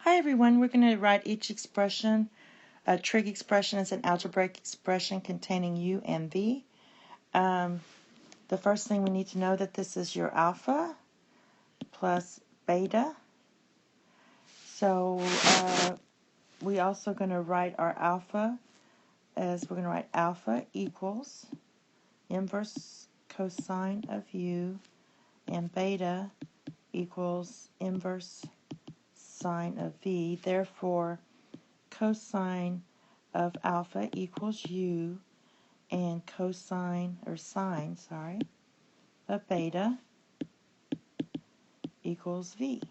Hi everyone, we're going to write each expression. A trig expression is an algebraic expression containing u and v. The first thing we need to know that this is your alpha plus beta. So we also going to write our alpha as we're going to write alpha equals inverse cosine of u and beta equals inverse sine of v. Therefore, cosine of alpha equals u and cosine or sine, of beta equals v.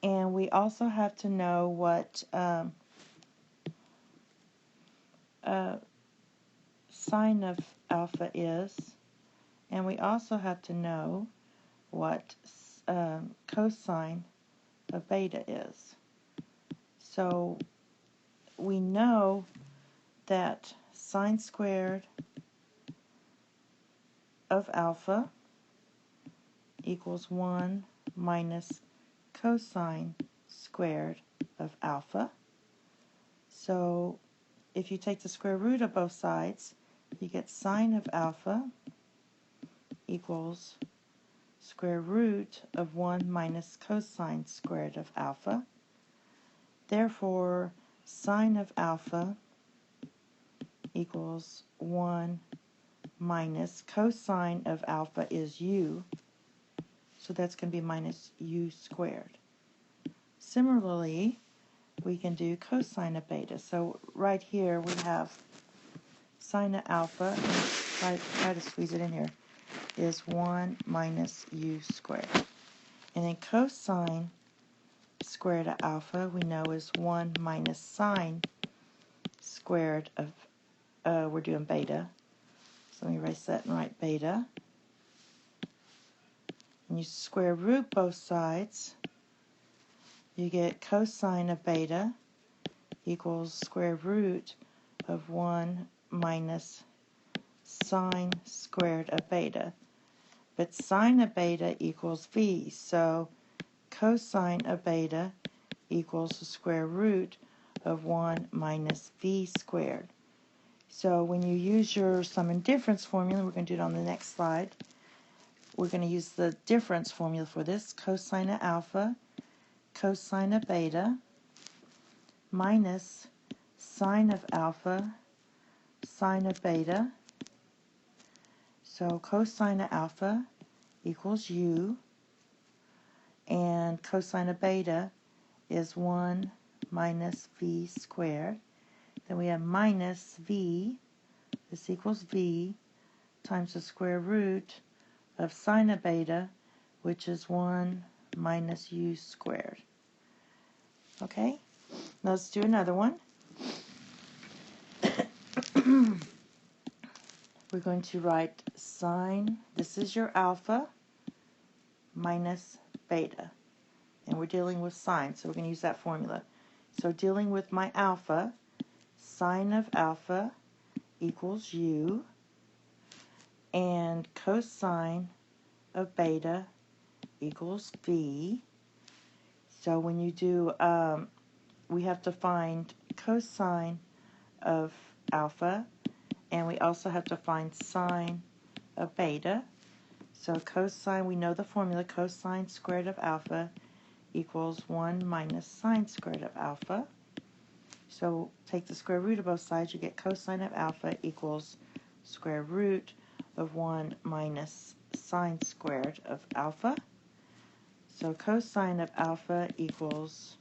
And we also have to know what sine of alpha is, and we also have to know what cosine of beta is. So we know that sine squared of alpha equals 1 minus cosine squared of alpha. So if you take the square root of both sides, you get sine of alpha equals square root of 1 minus cosine squared of alpha. Therefore, sine of alpha equals 1 minus cosine of alpha is u, so that's going to be minus u squared. Similarly, we can do cosine of beta. So right here we have sine of alpha, and try to squeeze it in here, is 1 minus u squared. And then cosine squared of alpha we know is 1 minus sine squared of, we're doing beta. So let me erase that and write beta. And you square root both sides, you get cosine of beta equals square root of 1 minus sine squared of beta. But sine of beta equals v, so cosine of beta equals the square root of 1 minus v squared. So when you use your sum and difference formula, we're going to do it on the next slide, we're going to use the difference formula for this, cosine of alpha, cosine of beta, minus sine of alpha, sine of beta. So cosine of alpha equals u, and cosine of beta is 1 minus v squared. Then we have minus v, this equals v, times the square root of sine of beta, which is 1 minus u squared. Okay, let's do another one. We're going to write sine, this is your alpha, minus beta. And we're dealing with sine, so we're going to use that formula. So dealing with my alpha, sine of alpha equals u, and cosine of beta equals v. So when you do, we have to find cosine of alpha, and we also have to find sine of beta. So cosine, we know the formula, cosine squared of alpha equals 1 minus sine squared of alpha. So take the square root of both sides, you get cosine of alpha equals square root of 1 minus sine squared of alpha. So cosine of alpha equals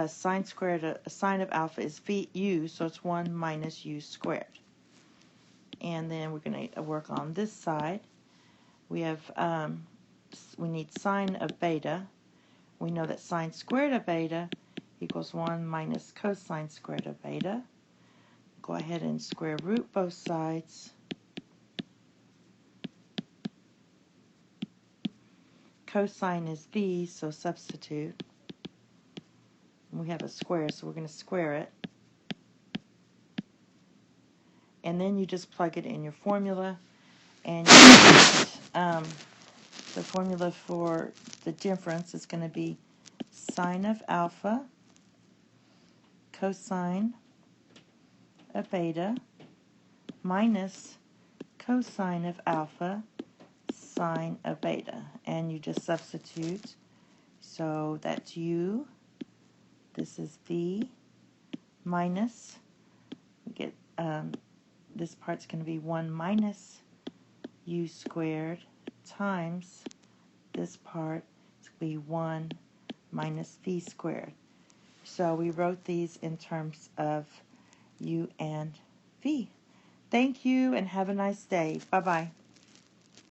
sine of alpha is u, so it's 1 minus u squared. And then we're going to work on this side. We have we need sine of beta. We know that sine squared of beta equals 1 minus cosine squared of beta. Go ahead and square root both sides. Cosine is v, so substitute. We have a square, so we're going to square it. And then you just plug it in your formula, and you get, the formula for the difference is going to be sine of alpha cosine of beta minus cosine of alpha sine of beta. And you just substitute. So that's u. This is v minus, we get this part's going to be 1 minus u squared times this part is going to be 1 minus v squared. So we wrote these in terms of u and v. Thank you and have a nice day. Bye-bye.